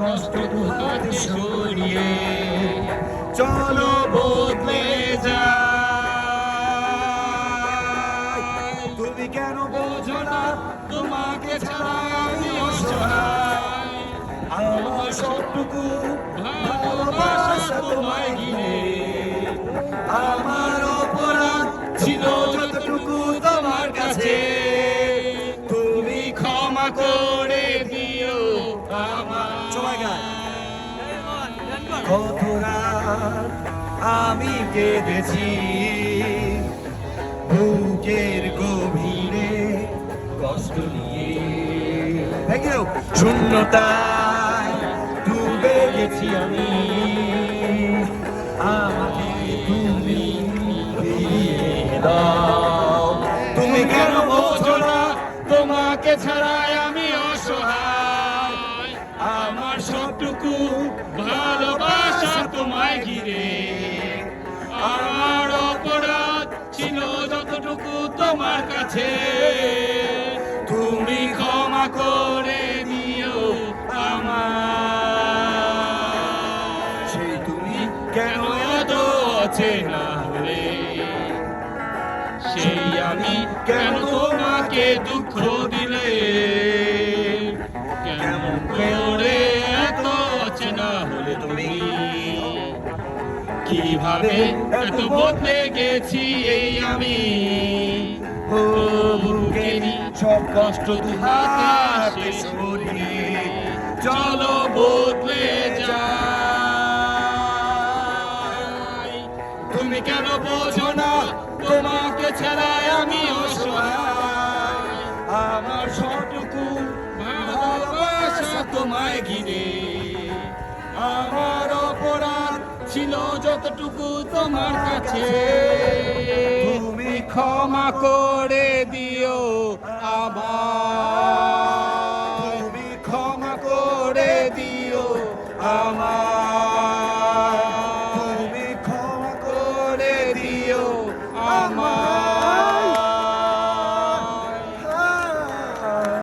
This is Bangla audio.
কষ্ট দুঃখ সরিয়ে চলো বদলে যাই। তুমি কেন বোঝো না তোমাকে ছাড়া আমি অসহায়, আমার সবটুকু ভালোবাসা তোমায় ঘিরে, আমার অপরাধ ছিল যতটুকু তোমার কাছে, তুমি ক্ষমা করে দিও আমার। কত রাত আমি কেঁদেছি বুকের গভীরে কষ্ট নিয়ে, শূন্যতায় ডুবে গেছি আমি, আমাকে তুমি ফিরিয়ে দাও। তুমি কেন বোঝো না তোমাকে ছাড়াই আমি অসহায়, আমার সবটুকু ভালোবাসা তোমায় ঘিরে, আমার অপরাধ ছিল যতটুকু তোমার কাছে, তুমি ক্ষমা করে দিও আমার। সেই তুমি কেন এত অচেনা হলে, সেই আমি কেন তোমাকে দুঃখ দিলে, কেমন করে এত অচেনা হলে তুমি, কিভাবে এত বদলে গেছি এই আমি, ও বুকেরই সব কষ্ট দুহাতে সরিয়ে চলো বদলে যাই। তুমি কেন বোঝো না তোমাকে ছাড়াই আমি অসহায়, আমার সবটুকু ভালোবাসা তোমায় ঘিরে, আমার অপরাধ ছিল যতটুকু তোমার কাছে, তুমি ক্ষমা করে দিও আমার, তুমি ক্ষমা করে দিও আমার।